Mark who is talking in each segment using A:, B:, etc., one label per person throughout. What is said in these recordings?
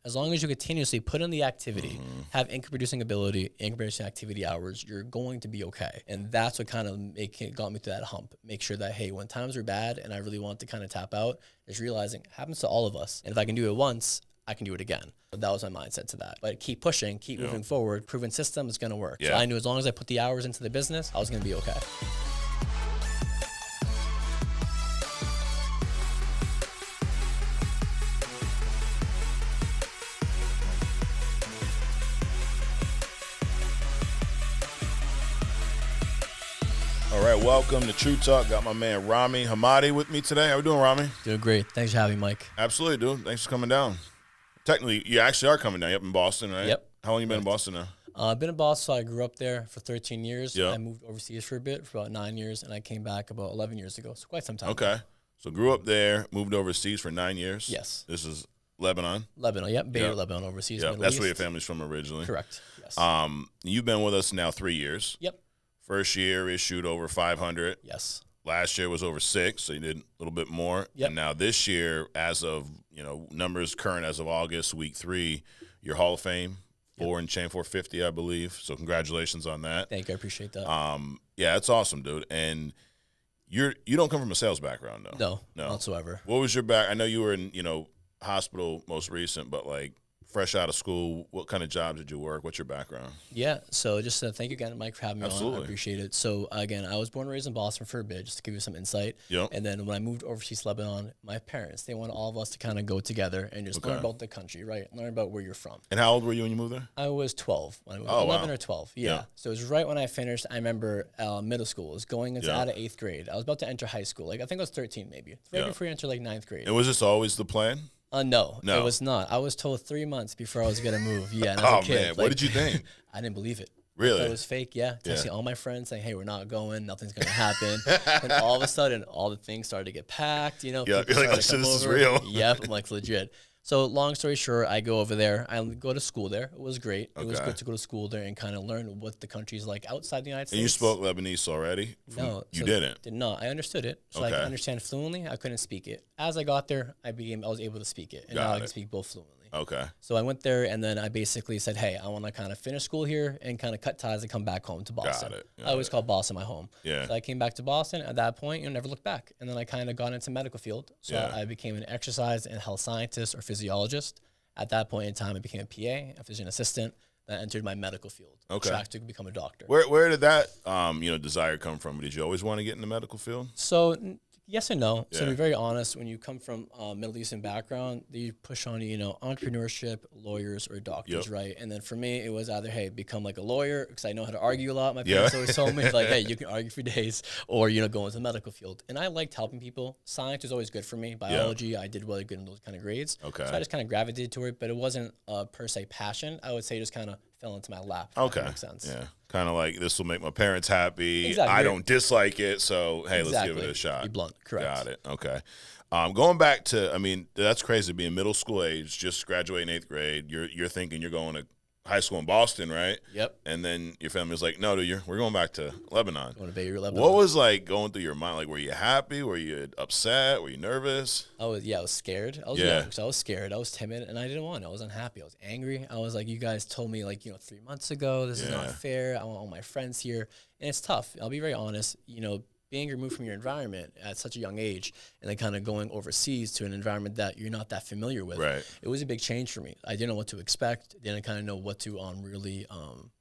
A: As long as you continuously put in the activity, have income producing ability, income producing activity hours, you're going to be okay. And that's what kind of got me to that hump. Make sure that, hey, when times are bad and I really want to kind of tap out, is realizing it happens to all of us. And if I can do it once, I can do it again. So that was my mindset to that. But keep pushing, keep moving forward. Proven system is going to work. So I knew as long as I put the hours into the business, I was going to be okay.
B: All right, welcome to True Talk. Got my man Rami Hamady with me today. How we doing, Rami?
A: Doing great. Thanks for having me, Mike.
B: Absolutely, dude. Thanks for coming down. Technically, you actually are coming down. You're up in Boston, right?
A: Yep.
B: How long you been in Boston now?
A: I've been in Boston. So I grew up there for 13 years.
B: Yep.
A: I moved overseas for a bit, for about 9 years, and I came back about 11 years ago. So quite some time.
B: Okay. So grew up there, moved overseas for 9 years.
A: Yes.
B: This is Lebanon.
A: Lebanon, yep. Beirut, Lebanon, overseas.
B: Yeah,
A: Middle
B: that's
A: East.
B: where your family's from originally.
A: Correct. Yes.
B: You've been with us now 3 years.
A: Yep.
B: First year issued over 500.
A: Yes.
B: Last year was over 6, so you did a little bit more.
A: Yep.
B: And now this year, as of, numbers current as of August, week 3, you're Hall of Fame, 450, I believe. So congratulations on that.
A: Thank you. I appreciate that.
B: Yeah, it's awesome, dude. And you don't come from a sales background, though.
A: No, not whatsoever.
B: What was your back? I know you were in, hospital most recent, but like fresh out of school, what kind of jobs did you work? What's your background?
A: Yeah, so just thank you again, Mike, for having me
B: Absolutely.
A: on. I appreciate it. So again, I was born and raised in Boston for a bit, just to give you some insight.
B: Yep.
A: And then when I moved overseas to Lebanon, my parents, they wanted all of us to kind of go together and just learn about the country, right? Learn about where you're from.
B: And how old were you when you moved there?
A: I was 12 when I moved. 11 or 12, yeah. So it was right when I finished. I remember middle school. I was going into out of 8th grade. I was about to enter high school. Like I think I was 13 maybe. Right before you enter like 9th grade.
B: And was this always the plan?
A: No, it was not. I was told 3 months before I was going to move. Yeah, and as a kid,
B: man. What did you think?
A: I didn't believe it.
B: Really?
A: It was fake, yeah. Texting all my friends saying, hey, we're not going. Nothing's going to happen. And all of a sudden, all the things started to get packed. Yeah,
B: you're like, oh, shit, this is real.
A: Yep, I'm like, legit. So long story short, I go over there. I go to school there. It was great. It was good to go to school there and kind of learn what the country's like outside the United States.
B: And you spoke Lebanese already?
A: No.
B: You didn't?
A: Did not. I understood it. So I could understand fluently. I couldn't speak it. As I got there, I was able to speak it. And now I can speak both fluently.
B: Okay.
A: So I went there, and then I basically said, hey, I want to kind of finish school here and kind of cut ties and come back home to Boston. I always call Boston my home.
B: Yeah.
A: So I came back to Boston. At that point, never looked back. And then I kind of got into medical field. So I became an exercise and health scientist or physiologist. At that point in time, I became a PA, a physician assistant. Then I entered my medical field.
B: Okay.
A: Track to become a doctor.
B: Where did that desire come from? Did you always want to get in the medical field?
A: So yes and no. So to be very honest, when you come from Middle Eastern background, they push on entrepreneurship, lawyers, or doctors, right? And then for me, it was either, hey, become like a lawyer, because I know how to argue a lot. My parents always told me, like, hey, you can argue for days, or, go into the medical field. And I liked helping people. Science was always good for me. Biology, I did really good in those kind of grades. Okay. So I just kind of gravitated to it, but it wasn't per se passion. I would say just kind of fell into my lap. Okay. That makes sense.
B: Yeah. Kind of like, this will make my parents happy.
A: Exactly.
B: I don't dislike it, so hey, let's give it a shot.
A: Be blunt. Correct.
B: Got it. Okay. Going back to, that's crazy, being middle school age, just graduating 8th grade. You're thinking you're going to high school in Boston, right?
A: Yep.
B: And then your family's like, no, dude, we're going back to Lebanon.
A: Going to Beirut, Lebanon.
B: What was like going through your mind? Like, were you happy? Were you upset? Were you nervous?
A: I was scared. I was young, so I was scared. I was timid, and I didn't want it. I was unhappy. I was angry. I was like, you guys told me 3 months ago, this is not fair. I want all my friends here. And it's tough. I'll be very honest. Being removed from your environment at such a young age and then kind of going overseas to an environment that you're not that familiar with, it was a big change for me. I didn't know what to expect. Didn't kind of know what to really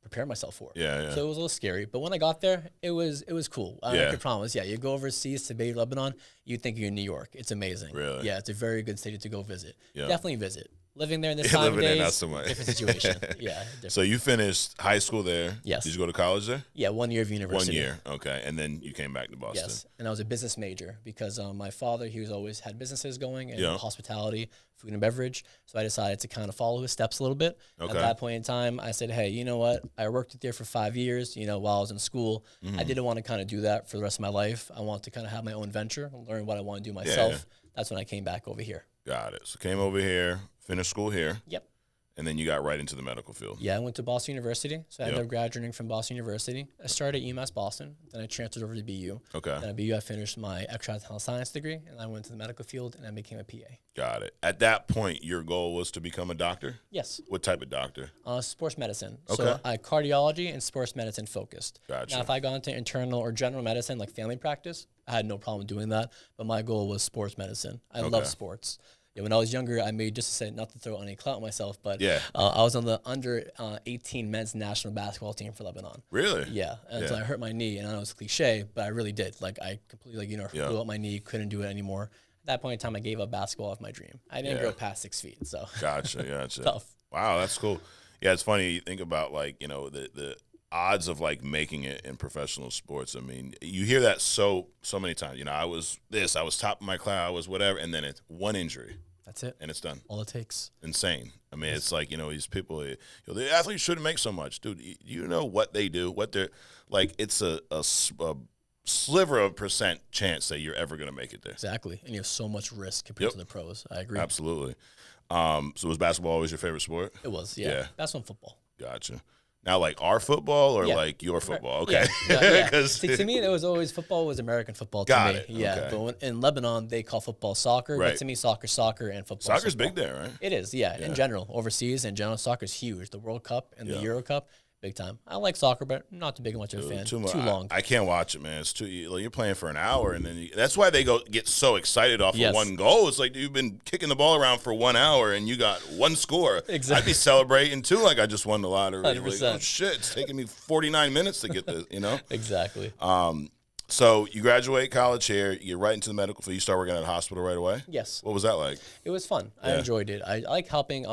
A: prepare myself for. So it was a little scary. But when I got there, it was cool. I can promise. You go overseas to Beirut, Lebanon, you think you're in New York. It's amazing.
B: Really?
A: Yeah, it's a very good city to go visit. Definitely visit. Living there in this time of days,
B: not so much.
A: different situation. Different.
B: So you finished high school there.
A: Yes.
B: Did you go to college there?
A: Yeah, 1 year of university.
B: 1 year, okay. And then you came back to Boston.
A: Yes, and I was a business major because my father, he was always had businesses going and hospitality, food and beverage. So I decided to kind of follow his steps a little bit. At that point in time, I said, hey, you know what? I worked there for 5 years, while I was in school. I didn't want to kind of do that for the rest of my life. I wanted to kind of have my own venture, learn what I want to do myself. That's when I came back over here.
B: Got it. So came over here, finished school here.
A: Yep.
B: And then you got right into the medical field.
A: Yeah, I went to Boston University, so I ended up graduating from Boston University. I started at UMass Boston, then I transferred over to BU.
B: Okay.
A: Then at BU, I finished my exercise health science degree, and I went to the medical field, and I became a PA.
B: Got it. At that point, your goal was to become a doctor?
A: Yes.
B: What type of doctor?
A: Sports medicine.
B: Okay.
A: So I cardiology and sports medicine focused.
B: Gotcha.
A: Now, if I got into internal or general medicine, like family practice, I had no problem doing that, but my goal was sports medicine. I love sports. Yeah, when I was younger, I made, just to say, not to throw any clout on myself, but I was on the under 18 men's national basketball team for Lebanon.
B: Really?
A: Yeah. And so I hurt my knee, and I know it's cliche, but I really did. Like, I completely, blew up my knee, couldn't do it anymore. At that point in time, I gave up basketball as my dream. I didn't grow past 6 feet, so.
B: Gotcha.
A: Tough.
B: Wow, that's cool. Yeah, it's funny. You think about, like, the odds of, like, making it in professional sports. I mean, you hear that so many times. I was top of my class, I was whatever, and then it's one injury.
A: That's it.
B: And it's done.
A: All it takes.
B: Insane. I mean, it's like, these people, the athletes shouldn't make so much. Dude, you know what they do, what they're, like, it's a sliver of percent chance that you're ever going to make it there.
A: Exactly. And you have so much risk compared to the pros. I agree.
B: Absolutely. So was basketball always your favorite sport?
A: It was, yeah. Basketball and football.
B: Gotcha. Now, like our football or like your football? Okay.
A: Yeah. See, to me, it was always football was American football to me. Yeah. Okay. But in Lebanon, they call football soccer. Right. But to me, soccer, and football.
B: Soccer's big there, right?
A: It is, yeah. In general, overseas, in general, soccer's huge. The World Cup and the Euro Cup. Big time. I like soccer, but not too big much of a fan. Too long.
B: I can't watch it, man. It's too. You're playing for an hour, and then that's why they get so excited off of one goal. It's like you've been kicking the ball around for 1 hour, and you got one score.
A: Exactly.
B: I'd be celebrating too, like I just won the lottery.
A: 100%.
B: Like, oh shit! It's taking me 49 minutes to get this.
A: Exactly.
B: So you graduate college here, you get right into the medical field, you start working at a hospital right away?
A: Yes.
B: What was that like?
A: It was fun. I enjoyed it. I like helping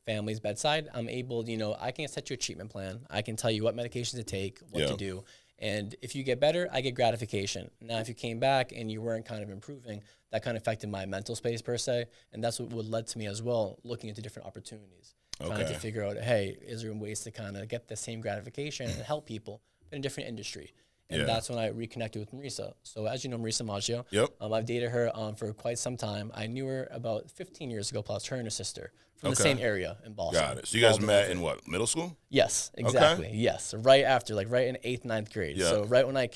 A: families bedside. I'm able, I can set you a treatment plan. I can tell you what medications to take, what to do. And if you get better, I get gratification. Now, if you came back and you weren't kind of improving, that kind of affected my mental space per se. And that's what led to me as well, looking into different opportunities. Trying to figure out, hey, is there ways to kind of get the same gratification and help people in a different industry? And that's when I reconnected with Marisa. So as you know, Marisa Maggio.
B: Yep.
A: I've dated her for quite some time. I knew her about 15 years ago, plus her and her sister from the same area in Boston.
B: Got it. So you guys met in what, middle school?
A: Yes, exactly. Okay. Yes, right after, like right in 8th, 9th grade.
B: Yeah.
A: So right when I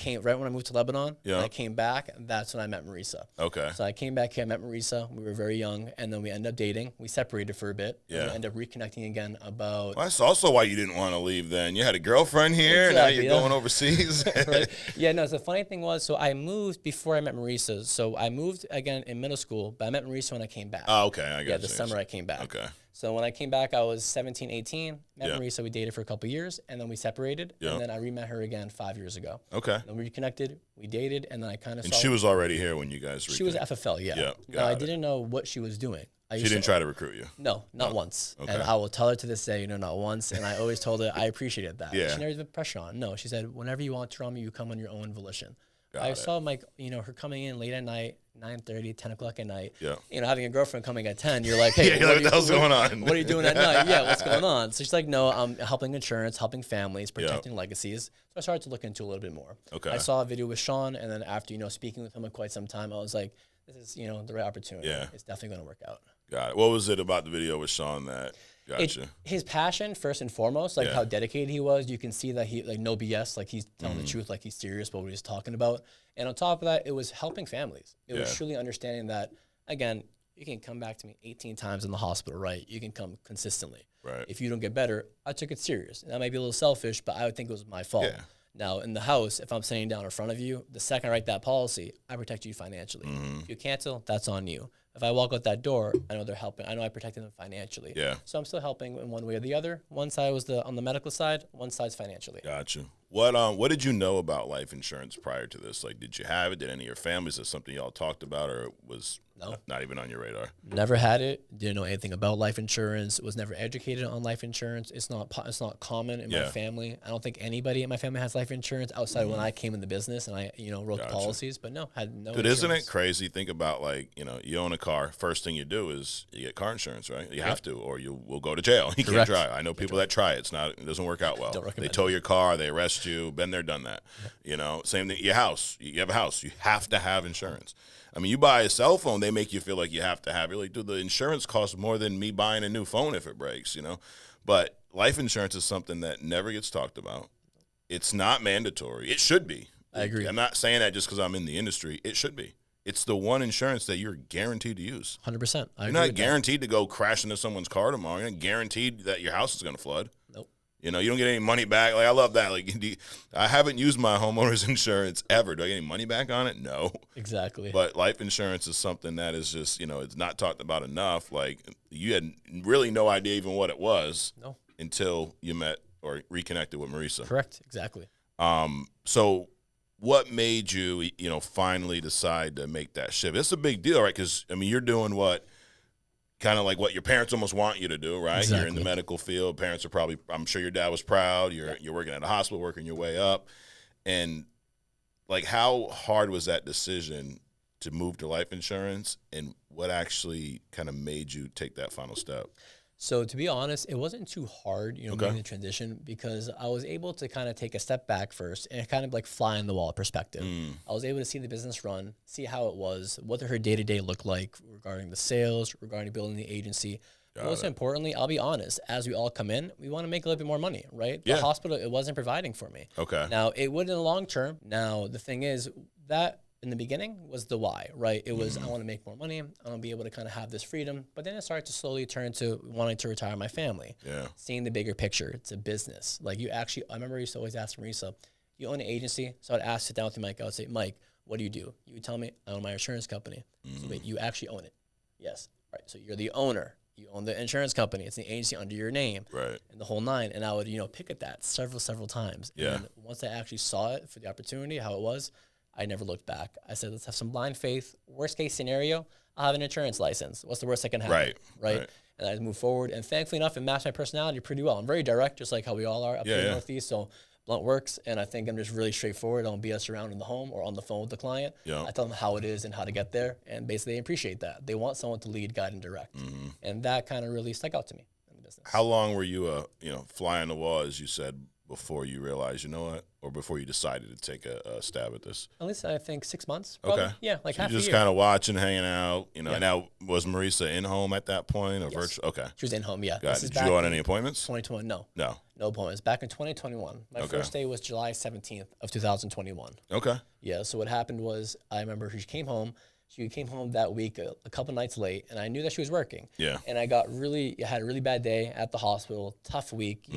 A: moved to Lebanon, and I came back, that's when I met Marisa.
B: Okay.
A: So I came back here, I met Marisa. We were very young, and then we ended up dating. We separated for a bit. And we ended up reconnecting again about.
B: Well, that's also why you didn't want to leave. Then you had a girlfriend here, and now you're going overseas.
A: Right. Yeah. No. So the funny thing was, so I moved before I met Marisa. So I moved again in middle school, but I met Marisa when I came back.
B: Oh, okay. I got you.
A: Yeah, the summer I came back.
B: Okay.
A: So when I came back, I was 17, 18, met Marisa, we dated for a couple of years, and then we separated, and then I re-met her again 5 years ago.
B: Okay.
A: Then we reconnected, we dated, and then I kind of
B: And she was already here when you guys reconnected?
A: She was FFL, yeah.
B: Yeah,
A: Now, I didn't know what she was doing.
B: She didn't try to recruit you?
A: No, not once. Okay. And I will tell her to this day, not once, and I always told her I appreciated that.
B: Yeah.
A: She never put pressure on. No, she said, whenever you want to, Rami, you come on your own volition.
B: I
A: saw her coming in late at night, 9:30, 10 o'clock at night.
B: Yeah.
A: having a girlfriend coming at 10, you're like, hey,
B: what the hell's going on?
A: What are you doing at night? Yeah, what's going on? So she's like, no, I'm helping insurance, helping families, protecting legacies. So I started to look into it a little bit more.
B: Okay.
A: I saw a video with Sean, and then after, speaking with him for quite some time, I was like, this is, the right opportunity. Yeah. It's definitely going to work out.
B: Got it. What was it about the video with Sean that got you?
A: His passion, first and foremost, how dedicated he was. You can see that he, no BS, he's telling the truth, he's serious about what he's talking about. And on top of that, it was helping families. It was truly understanding that, again, you can come back to me 18 times in the hospital, right? You can come consistently.
B: Right.
A: If you don't get better, I took it serious. And that might be a little selfish, but I would think it was my fault. Yeah. Now, in the house, if I'm sitting down in front of you, the second I write that policy, I protect you financially. If you cancel, that's on you. If I walk out that door, I know they're helping. I know I protected them financially. Yeah. So I'm still helping in one way or the other. One side was on the medical side, one side's financially.
B: Got you. What did you know about life insurance prior to this? Did you have it? Did any of your families? Is it something y'all talked about, or was not even on your radar?
A: Never had it. Didn't know anything about life insurance. Was never educated on life insurance. It's not common in my family. I don't think anybody in my family has life insurance outside when I came in the business and I wrote the policies. But no, had no.
B: Dude, isn't it crazy? Think about you own a car. First thing you do is you get car insurance, right? You have to, or you will go to jail. You can't drive. I know people that try it. It doesn't work out well. They tow your car. They arrest you. Been there, done that. Same thing. Your house. You have a house. You have to have insurance. I mean, you buy a cell phone, they make you feel like you have to have it. You're like, dude, the insurance costs more than me buying a new phone if it breaks, But life insurance is something that never gets talked about. It's not mandatory. It should be.
A: I agree.
B: I'm not saying that just because I'm in the industry. It should be. It's the one insurance that you're guaranteed to use.
A: 100%.
B: You're not guaranteed to go crash into someone's car tomorrow. You're not guaranteed that your house is going to flood.
A: Nope.
B: You don't get any money back. Like, I love that. Like, I haven't used my homeowner's insurance ever. Do I get any money back on it? No.
A: Exactly.
B: But life insurance is something that is just, it's not talked about enough. Like, you had really no idea even what it was.
A: No.
B: Until you met or reconnected with Marisa.
A: Correct. Exactly.
B: So what made you, finally decide to make that shift? It's a big deal, right? Because, you're doing what your parents almost want you to do, right?
A: Exactly.
B: You're in the medical field. Parents are probably, I'm sure your dad was proud. You're working at a hospital, working your way up. And, how hard was that decision to move to life insurance? And what actually kind of made you take that final step?
A: So to be honest, it wasn't too hard, making the transition, because I was able to kind of take a step back first and kind of fly on the wall perspective. I was able to see the business run, see how it was, what her day-to-day looked like regarding the sales, regarding building the agency. Most importantly, I'll be honest, as we all come in, we want to make a little bit more money, right?
B: Yeah.
A: The hospital, it wasn't providing for me.
B: Okay.
A: Now, it would in the long term. Now, the thing is that in the beginning was the why, right? It was, I want to make more money. I want to be able to kind of have this freedom. But then it started to slowly turn to wanting to retire my family.
B: Yeah.
A: Seeing the bigger picture. It's a business. I remember I used to always ask Marisa, you own an agency? So I'd sit down with Mike. I would say, Mike, what do? You would tell me, I own my insurance company. So wait, you actually own it? Yes. All right. So you're the owner. You own the insurance company. It's the agency under your name.
B: Right. And
A: the whole nine. And I would, pick at that several times.
B: Yeah.
A: And once I actually saw it for the opportunity, how it was, I never looked back. I said, let's have some blind faith. Worst case scenario, I'll have an insurance license. What's the worst that can happen? Right. And I moved forward. And thankfully enough, it matched my personality pretty well. I'm very direct, just like how we all are up here in the Northeast. So blunt works. And I think I'm just really straightforward. I don't BS around in the home or on the phone with the client.
B: Yeah.
A: I tell them how it is and how to get there. And basically they appreciate that. They want someone to lead, guide, and direct. And that kind of really stuck out to me in the business.
B: How long were you, fly on the wall, as you said, before you realized, or before you decided to take a stab at this?
A: At least I think 6 months. Probably.
B: Okay.
A: Yeah, half a year.
B: Just kind of watching, hanging out, Now, was Marisa in home at that point or virtual? Okay.
A: She was in home, yeah.
B: Got it. Did you go on any appointments?
A: 2021, no.
B: No
A: appointments. Back in 2021. My first day was July 17th of 2021.
B: Okay.
A: Yeah, so what happened was I remember she came home. She came home that week a couple nights late, and I knew that she was working.
B: Yeah.
A: And I had a really bad day at the hospital, tough week,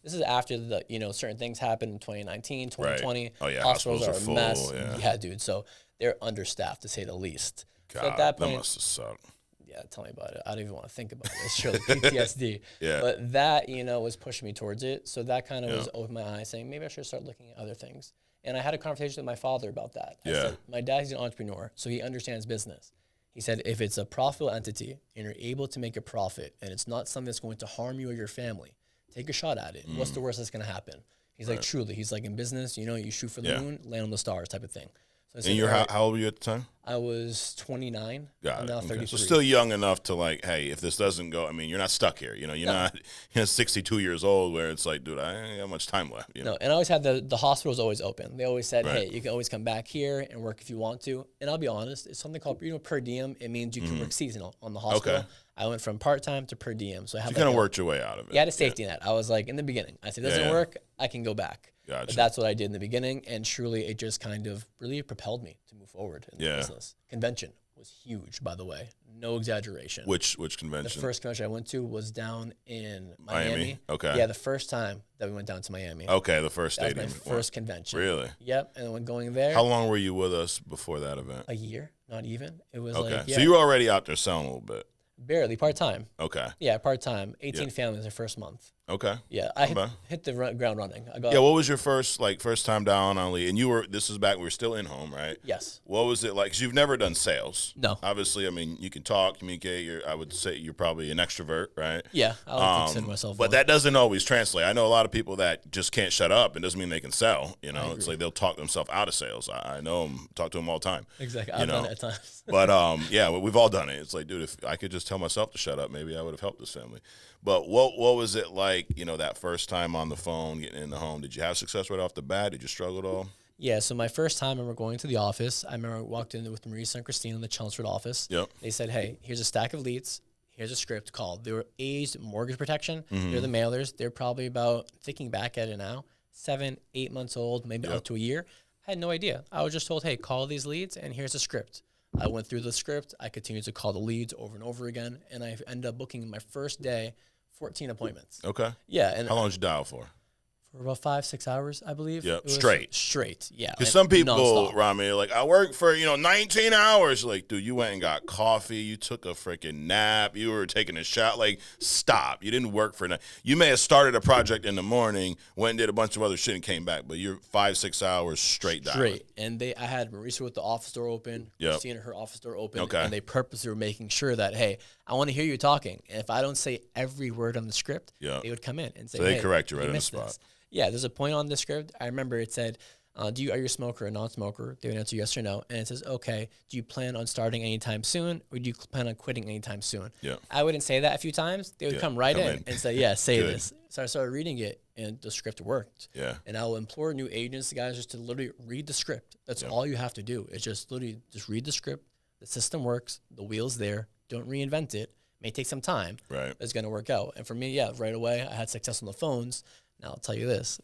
A: This is after the, certain things happened in 2019, 2020.
B: Right. Oh, yeah.
A: Hospitals are
B: full,
A: a mess.
B: Yeah,
A: dude. So they're understaffed, to say the least.
B: God,
A: so at that point,
B: that must have sucked.
A: Yeah, tell me about it. I don't even want to think about it. It's surely PTSD.
B: Yeah.
A: But that, was pushing me towards it. So that kind of was opening my eyes, saying maybe I should start looking at other things. And I had a conversation with my father about that. I said, my dad's an entrepreneur, so he understands business. He said, if it's a profitable entity and you're able to make a profit and it's not something that's going to harm you or your family, take a shot at it. What's the worst that's going to happen? He's like, truly. He's like, in business, you shoot for the moon, land on the stars type of thing. So I said,
B: and you're how old were you at the time?
A: I was 29.
B: Got
A: I'm
B: it.
A: now 33.
B: So still young enough to hey, if this doesn't go, you're not stuck here. You're not 62 years old where it's like, dude, I ain't got much time left.
A: No, and I always had the hospital's always open. They always said, hey, you can always come back here and work if you want to. And I'll be honest, it's something called per diem. It means you can work seasonal on the hospital. Okay. I went from part-time to per diem. So I had
B: kind of worked your way out of it.
A: You had a safety net. I was like, in the beginning, I said, doesn't work, I can go back.
B: Gotcha.
A: But that's what I did in the beginning, and truly it just kind of really propelled me to move forward in the business. Convention was huge, by the way. No exaggeration.
B: Which convention?
A: The first convention I went to was down in Miami.
B: Okay.
A: Yeah, the first time that we went down to Miami.
B: Okay, the first
A: stadium.
B: That
A: was my first convention.
B: Really?
A: Yep, and when going there.
B: How long were you with us before that event?
A: A year, not even. It was
B: so you were already out there selling a little bit.
A: Barely, part-time.
B: Okay.
A: Yeah, part-time. 18 families the first month.
B: Okay.
A: Yeah, I hit the ground running.
B: What was your first time down on lead? And this was back, we were still in home, right?
A: Yes.
B: What was it like? Because you've never done sales.
A: No.
B: Obviously, you can talk, communicate. I would say you're probably an extrovert, right?
A: Yeah, I would consider myself
B: But that doesn't always translate. I know a lot of people that just can't shut up. It doesn't mean they can sell. It's like they'll talk themselves out of sales. I know them, talk to them all the time.
A: Exactly. I've done it at times.
B: But, we've all done it. It's like, dude, if I could just tell myself to shut up, maybe I would have helped this family. But what was it like, that first time on the phone, getting in the home? Did you have success right off the bat? Did you struggle at all?
A: Yeah, so my first time, I remember going to the office. I remember I walked in with Marisa and Christine in the Chelmsford office.
B: Yep.
A: They said, hey, here's a stack of leads. Here's a script called. They were aged mortgage protection. They're the mailers. They're probably about, thinking back at it now, 7, 8 months old, maybe up to a year. I had no idea. I was just told, hey, call these leads, and here's a script. I went through the script. I continued to call the leads over and over again, and I ended up booking my first day 14 appointments.
B: Okay.
A: Yeah. And
B: how long did you dial for?
A: For about 5-6 hours, I believe.
B: Yeah, straight.
A: Straight, yeah.
B: Because some people,
A: nonstop.
B: Rami, are like, I work for, 19 hours. Like, dude, you went and got coffee. You took a freaking nap. You were taking a shot. Like, stop. You didn't work for You may have started a project in the morning, went and did a bunch of other shit and came back, but you're 5-6 hours straight dialing.
A: Straight. And I had Marisa with the office door open, seeing her office door open, and they purposely were making sure that, hey, I want to hear you talking. And if I don't say every word on the script, they would come in and say,
B: so they
A: hey,
B: correct you right on the spot.
A: This. Yeah, there's a point on the script. I remember it said, are you a smoker or non-smoker? They would answer yes or no. And it says, okay, do you plan on starting anytime soon, or do you plan on quitting anytime soon?
B: Yeah.
A: I wouldn't say that a few times. They would come in and say, yeah, say this. So I started reading it, and the script worked.
B: Yeah.
A: And I will implore new agents, guys, just to literally read the script. That's all you have to do. It's just literally just read the script. The system works. The wheel's there. Don't reinvent it. May take some time.
B: Right.
A: It's going to work out. And for me, right away, I had success on the phones. Now, I'll tell you this.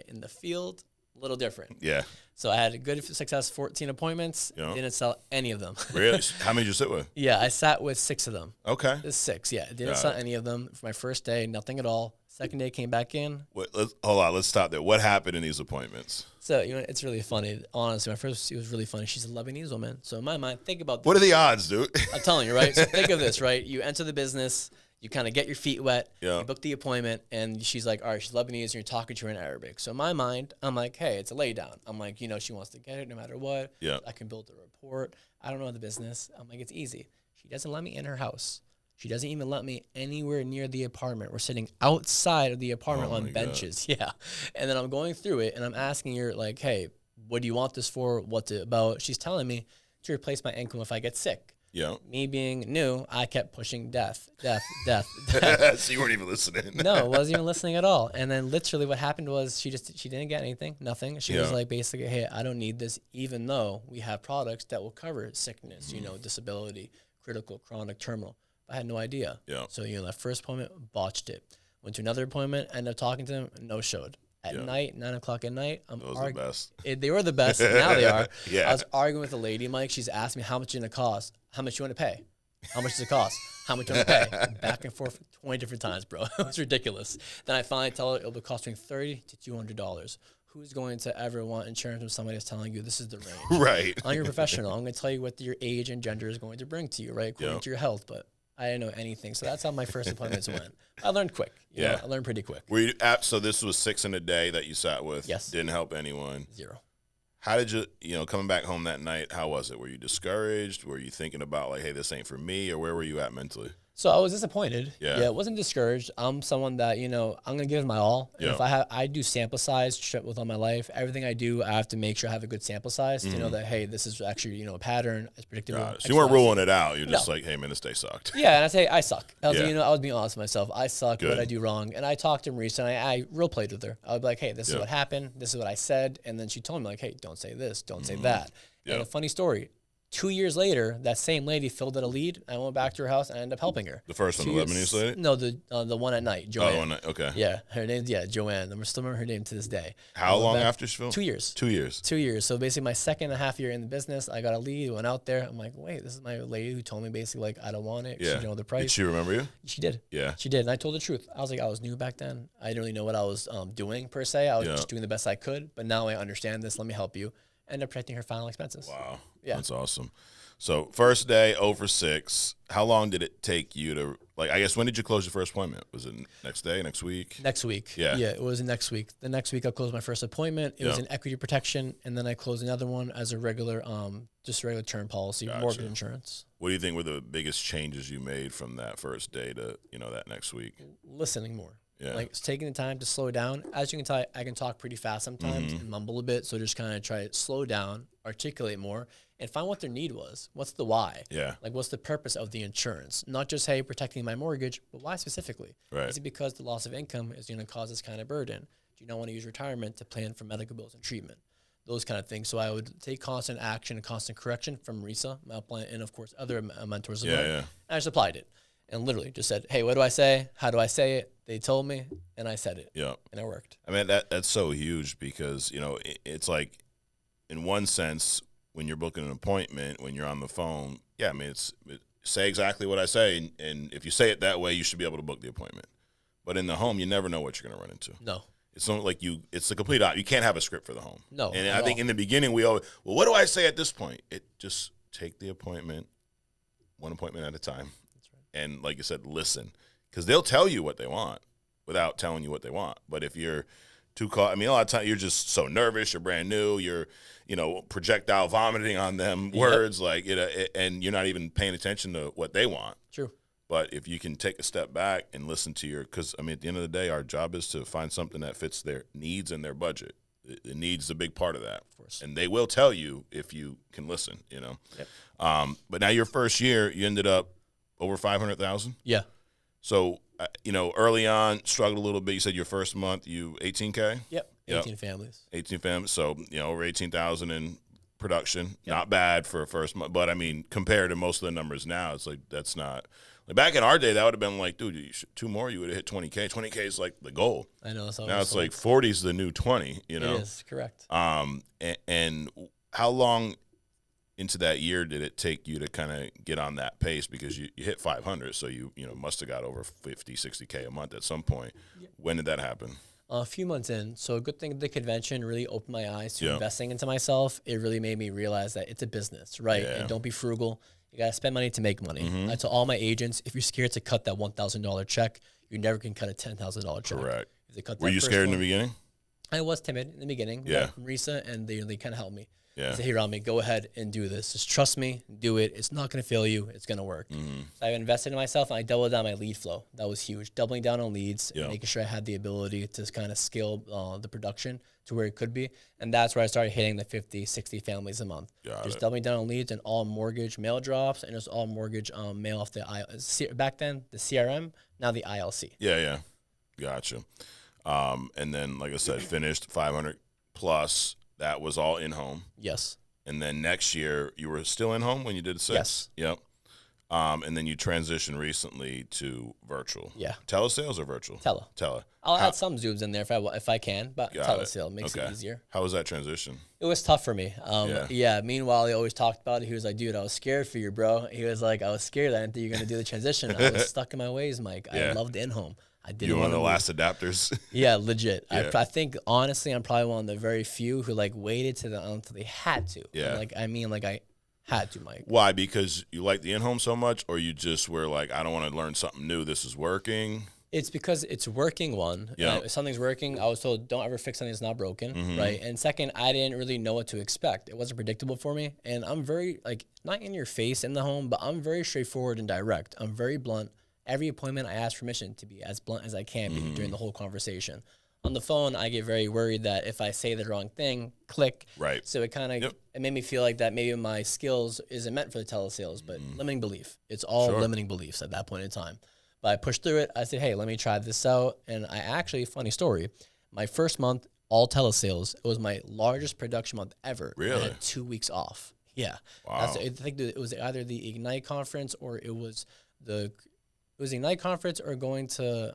A: In the field, a little different.
B: Yeah.
A: So I had a good success, 14 appointments. Didn't sell any of them.
B: Really? How many did you sit with?
A: Yeah, I sat with 6 of them.
B: Okay.
A: 6, yeah. Didn't sell any of them. For my first day, nothing at all. Second day, came back in.
B: Wait, hold on. Let's stop there. What happened in these appointments?
A: So, it's really funny. Honestly, it was really funny. She's a Lebanese woman. So in my mind, think about this.
B: What are the odds, dude?
A: I'm telling you, right? So think of this, right? You enter the business. You kind of get your feet wet, you book the appointment, and she's like, all right, she's Lebanese, and you're talking to her in Arabic. So in my mind, I'm like, hey, it's a lay down. I'm like, she wants to get it no matter what.
B: Yeah.
A: I can build a report. I don't know the business. I'm like, it's easy. She doesn't let me in her house. She doesn't even let me anywhere near the apartment. We're sitting outside of the apartment on benches. God. Yeah. And then I'm going through it, and I'm asking her, like, hey, what do you want this for? What's it about? She's telling me to replace my income if I get sick.
B: Yeah.
A: Me being new, I kept pushing death. So
B: you weren't even listening.
A: No, I wasn't even listening at all. And then literally what happened was she didn't get anything, nothing. She was like, basically, hey, I don't need this, even though we have products that will cover sickness, disability, critical, chronic, terminal. I had no idea. Yeah. So, that first appointment, botched it. Went to another appointment, ended up talking to them, no showed. At night, 9 o'clock at night,
B: Those are the best.
A: They were the best. Now they are.
B: Yeah.
A: I was arguing with a lady, Mike. She's asked me how much it's going to cost. How much you want to pay? How much does it cost? How much you want to pay? Back and forth 20 different times, bro. It was ridiculous. Then I finally tell her it'll cost me $30 to $200. Who's going to ever want insurance when somebody is telling you this is the range?
B: Right.
A: I'm your professional. I'm going to tell you what your age and gender is going to bring to you, right? According to your health, but I didn't know anything. So that's how my first appointments went. I learned quick. I learned pretty quick.
B: Were you so this was 6 in a day that you sat with?
A: Yes.
B: Didn't help anyone?
A: 0.
B: How did you, coming back home that night, how was it? Were you discouraged? Were you thinking about like, hey, this ain't for me? Or where were you at mentally?
A: So I was disappointed.
B: Yeah.
A: It wasn't discouraged. I'm someone that, I'm going to give it my all. And if I do sample size with all my life. Everything I do, I have to make sure I have a good sample size to know that, hey, this is actually, a pattern. It's predictable.
B: So you weren't ruling it out. You're just like, hey, man, this day sucked.
A: Yeah, and I say I suck. I was, I was being honest with myself. I suck. What I do wrong. And I talked to Marisa, and I role played with her. I would be like, hey, this is what happened. This is what I said. And then she told me, like, hey, don't say this. Don't say that. And a funny story. 2 years later, that same lady filled out a lead. I went back to her house and I ended up helping her.
B: The first one, the Lebanese lady?
A: No, the one at night, Joanne.
B: Oh, the one at, okay.
A: Yeah, her name's Joanne. I still remember her name to this day.
B: How long after she filled?
A: 2 years.
B: 2 years.
A: 2 years. So basically, my 2.5 year in the business, I got a lead, went out there. I'm like, wait, this is my lady who told me basically like I don't want it.
B: Yeah.
A: She know the price.
B: Did she remember you?
A: She did.
B: Yeah.
A: She did, and I told the truth. I was like, I was new back then. I didn't really know what I was doing per se. I was just doing the best I could. But now I understand this. Let me help you. End up protecting her final expenses.
B: Wow.
A: Yeah.
B: That's awesome. So first day, 0 for 6. How long did it take you to, like, I guess, when did you close your first appointment? Was it next day, next week?
A: Next week.
B: Yeah.
A: Yeah, it was next week. The next week I closed my first appointment. It was in equity protection, and then I closed another one as a regular, just regular term policy, mortgage insurance.
B: What do you think were the biggest changes you made from that first day to, that next week?
A: Listening more.
B: Yeah.
A: Like taking the time to slow down. As you can tell, I can talk pretty fast sometimes and mumble a bit. So just kind of try to slow down, articulate more, and find what their need was. What's the why?
B: Yeah.
A: Like what's the purpose of the insurance? Not just, hey, protecting my mortgage, but why specifically?
B: Right.
A: Is it because the loss of income is going to cause this kind of burden? Do you not want to use retirement to plan for medical bills and treatment? those kind of things. So I would take constant action and constant correction from Risa, my upline, and of course other mentors of mine. And I just applied it and literally just said, hey, what do I say? How do I say it? They told me, and I said it. Yeah. And it worked.
B: I mean, that's so huge because, it's like, in one sense, when you're booking an appointment, when you're on the phone, I mean, say exactly what I say, and if you say it that way, you should be able to book the appointment. But in the home, you never know what you're going to run into.
A: No.
B: It's not like it's the complete opposite. You can't have a script for the home.
A: No.
B: And I think in the beginning, we always, well, what do I say at this point? Just take the appointment, one appointment at a time. That's right. And like you said, listen. Because they'll tell you what they want without telling you what they want. But if you're too caught, a lot of times you're just so nervous, you're brand new, you're, projectile vomiting on them words, and you're not even paying attention to what they want.
A: True.
B: But if you can take a step back and listen to because, at the end of the day, our job is to find something that fits their needs and their budget. The needs a big part of that.
A: Of course. And
B: they will tell you if you can listen, Yep. But now your first year, you ended up over 500,000?
A: Yeah.
B: So, early on, struggled a little bit. You said your first month, you 18K?
A: Yep. 18 families.
B: 18 families. So, over 18,000 in production. Yep. Not bad for a first month. But, compared to most of the numbers now, it's like that's not – back in our day, that would have been like, dude, two more, you would have hit 20K. 20K is like the goal.
A: I know.
B: Now it's like 40 is the new 20,
A: It is, correct.
B: And how long into that year did it take you to kind of get on that pace? Because you hit 500, so you must have got over 50, 60K a month at some point. Yeah. When did that happen?
A: A few months in. So a good thing the convention really opened my eyes to investing into myself. It really made me realize that it's a business, right? Yeah. And don't be frugal. You got to spend money to make money. Mm-hmm. I tell all my agents, if you're scared to cut that $1,000 check, you never can cut a $10,000 check.
B: Correct. Were you scared in the beginning?
A: I was timid in the beginning.
B: Yeah.
A: Risa, and they kind of helped me.
B: Yeah.
A: They said, hey, Rami, go ahead and do this. Just trust me, do it. It's not going to fail you. It's going to work. Mm-hmm. So I invested in myself, and I doubled down my lead flow. That was huge. Doubling down on leads, and making sure I had the ability to kind of scale the production to where it could be. And that's where I started hitting the 50, 60 families a month. Just doubling down on leads and all mortgage mail drops, and just all mortgage mail off the back then, the CRM, now the ILC.
B: Yeah. Gotcha. And then, like I said, finished 500 plus. That was all in-home.
A: Yes.
B: And then next year, you were still in-home when you did 6?
A: Yes.
B: Yep. And then you transitioned recently to virtual.
A: Yeah.
B: Telesales or virtual? Tele.
A: I'll add some Zooms in there if I can, but telesale makes it easier.
B: How was that transition?
A: It was tough for me. Meanwhile, he always talked about it. He was like, dude, I was scared for you, bro. He was like, I was scared. I didn't think you were going to do the transition. I was stuck in my ways, Mike. I loved in-home.
B: You're one of the last adapters.
A: Yeah, legit. Yeah. I think, honestly, I'm probably one of the very few who, waited until they had to.
B: Yeah.
A: I had to, Mike.
B: Why? Because you like the in-home so much, or you just were like, I don't want to learn something new. This is working?
A: It's because it's working, one.
B: Yeah.
A: If something's working, I was told, don't ever fix something that's not broken, right? And second, I didn't really know what to expect. It wasn't predictable for me. And I'm very, not in your face in the home, but I'm very straightforward and direct. I'm very blunt. Every appointment, I ask permission to be as blunt as I can be during the whole conversation. On the phone, I get very worried that if I say the wrong thing, click.
B: Right.
A: So it kind of it made me feel like that maybe my skills isn't meant for the telesales, but limiting belief. It's all limiting beliefs at that point in time. But I pushed through it. I said, hey, let me try this out. And I actually, funny story, my first month, all telesales, it was my largest production month ever.
B: Really?
A: I had 2 weeks off. Yeah.
B: Wow.
A: I think it was either the Ignite conference or it was the Ignite conference or going to,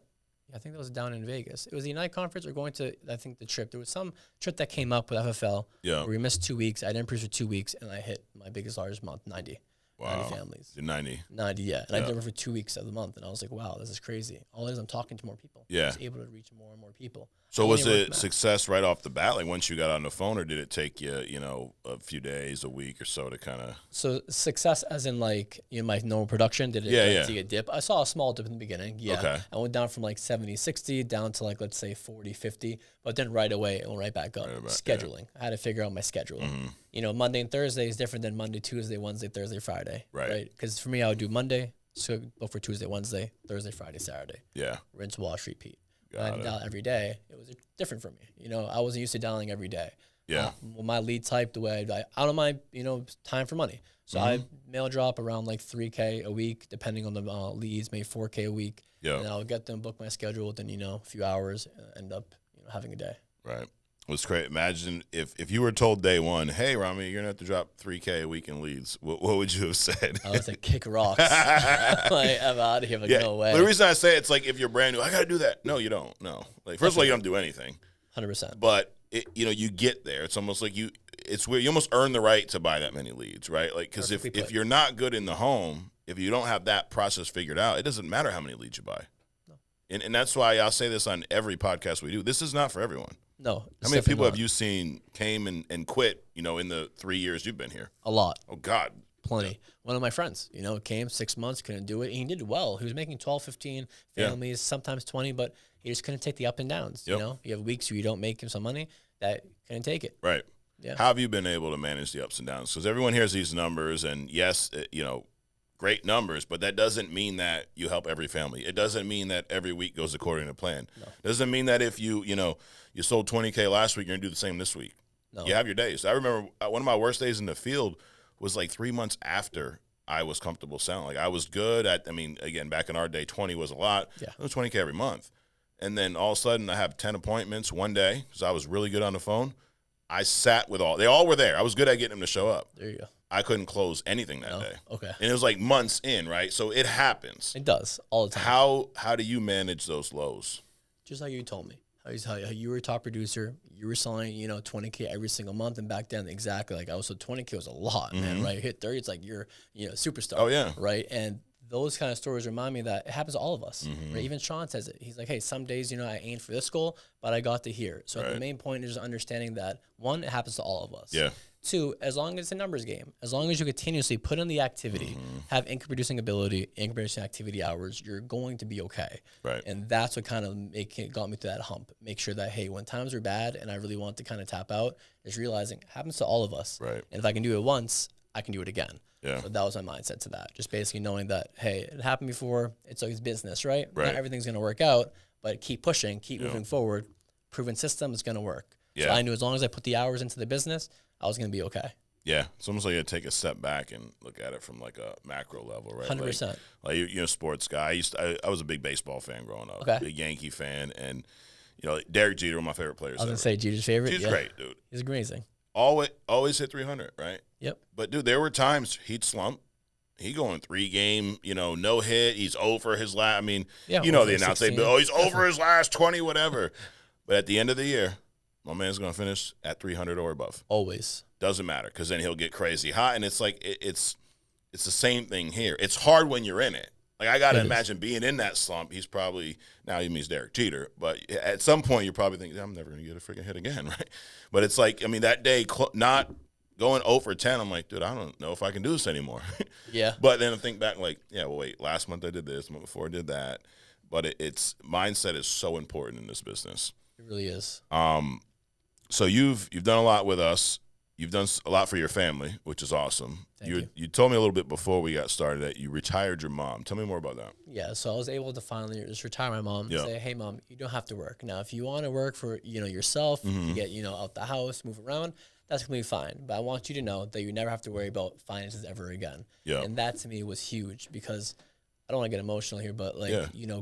A: I think that was down in Vegas. It was the Ignite conference or going to, I think, the trip. There was some trip that came up with FFL where we missed 2 weeks. I didn't produce for 2 weeks, and I hit my largest month, 90.
B: Wow.
A: 90 families.
B: 90.
A: 90, yeah. And I did it for 2 weeks of the month, and I was like, wow, this is crazy. All it is, I'm talking to more people.
B: Yeah.
A: I was able to reach more and more people.
B: So was it success right off the bat, once you got on the phone, or did it take you, a few days, a week or so to kind of?
A: So success as in my normal production, did it see a dip? I saw a small dip in the beginning,
B: Okay.
A: I went down from 70, 60 down to let's say 40, 50, but then right away it went right back up. Scheduling. I had to figure out my schedule. Mm-hmm. Monday and Thursday is different than Monday, Tuesday, Wednesday, Thursday, Friday.
B: Right.
A: Because for me, I would do Monday, so go for Tuesday, Wednesday, Thursday, Friday, Saturday.
B: Yeah.
A: Rinse, wash, repeat. When I dial every day, it was different for me. I wasn't used to dialing every day.
B: Yeah.
A: My lead type, the way I don't mind, time for money. So I mail drop around $3K a week, depending on the leads, maybe $4K a week.
B: Yeah.
A: And I'll get them, book my schedule within, a few hours, end up, having a day.
B: Right. was crazy. Imagine if you were told day one, hey, Rami, you're going to have to drop $3K a week in leads. What would you have said?
A: I was like, kick rocks. Like, I'm out of here. Like, no way.
B: The reason I say it's like if you're brand new, I got to do that. No, you don't. No. Like, first of all, you don't do anything.
A: 100%.
B: But, you get there. It's almost like it's weird. You almost earn the right to buy that many leads, right? Like, because if you're not good in the home, if you don't have that process figured out, it doesn't matter how many leads you buy. No. And that's why I'll say this on every podcast we do. This is not for everyone.
A: No.
B: How many people have you seen came and quit, in the 3 years you've been here?
A: A lot.
B: Oh, God.
A: Plenty. Yeah. One of my friends, came 6 months, couldn't do it. He did well. He was making 12, 15 families, sometimes 20, but he just couldn't take the up and downs. Yep. You have weeks where you don't make him some money that couldn't take it.
B: Right.
A: Yeah.
B: How have you been able to manage the ups and downs? Because everyone hears these numbers, and yes, great numbers, but that doesn't mean that you help every family. It doesn't mean that every week goes according to plan. No. It doesn't mean that if you sold 20K last week, you're going to do the same this week. No. You have your days. I remember one of my worst days in the field was like 3 months after I was comfortable selling. Like I was good at, again, back in our day, 20 was a lot. Yeah. It was 20K every month. And then all of a sudden I have 10 appointments one day because I was really good on the phone. I sat with they all were there. I was good at getting them to show up.
A: There you go.
B: I couldn't close anything that day.
A: Okay.
B: And it was like months in, right? So it happens.
A: It does all the time.
B: How do you manage those lows?
A: Just like you told me. How you were a top producer. You were selling, 20K every single month. And back then, exactly like I was, so 20K was a lot, man, right? Hit 30, it's like you're, superstar.
B: Oh, yeah.
A: Right? And those kind of stories remind me that it happens to all of us. Right? Even Sean says it. He's like, hey, some days, I aimed for this goal, but I got to here. So the main point is understanding that, one, it happens to all of us.
B: Yeah.
A: Two, as long as it's a numbers game, as long as you continuously put in the activity, have income producing ability, income producing activity hours, you're going to be okay.
B: Right.
A: And that's what kind of got me to that hump. Make sure that, hey, when times are bad and I really want to kind of tap out, is realizing it happens to all of us.
B: Right.
A: And if I can do it once, I can do it again.
B: Yeah.
A: So that was my mindset to that. Just basically knowing that, hey, it happened before. It's always business, right? Not everything's going to work out, but keep pushing, keep moving forward. Proven system is going to work. Yeah. So I knew as long as I put the hours into the business, I was going to be okay.
B: Yeah. It's almost like you take a step back and look at it from like a macro level, right?
A: 100%.
B: Like you're a sports guy. I was a big baseball fan growing up. Okay. Big Yankee fan. And, Derek Jeter, one of my favorite players.
A: I was going to say Jeter's favorite.
B: Jeter's great, dude.
A: He's amazing.
B: Always hit 300, right?
A: Yep.
B: But, dude, there were times he'd slump. He going 3-game, no hit. He's over his last. The announce they he's over his last 20, whatever. But at the end of the year, my man's going to finish at 300 or above.
A: Always.
B: Doesn't matter because then he'll get crazy hot. And it's like it's the same thing here. It's hard when you're in it. Like I got to imagine being in that slump. He's probably now he means Derek Jeter, but at some point you're probably thinking I'm never going to get a freaking hit again, right? But it's like that day not going 0 for 10. I'm like, dude, I don't know if I can do this anymore.
A: Yeah.
B: But then I think back like, yeah, well, wait, last month I did this, month before I did that. But it's mindset is so important in this business.
A: It really is.
B: So you've done a lot with us. You've done a lot for your family, which is awesome. You told me a little bit before we got started that you retired your mom. Tell me more about that.
A: Yeah, so I was able to finally just retire my mom and say, hey, Mom, you don't have to work. Now, if you want to work for yourself, to get out the house, move around, that's completely fine. But I want you to know that you never have to worry about finances ever again. Yeah. And that to me was huge because I don't want to get emotional here, but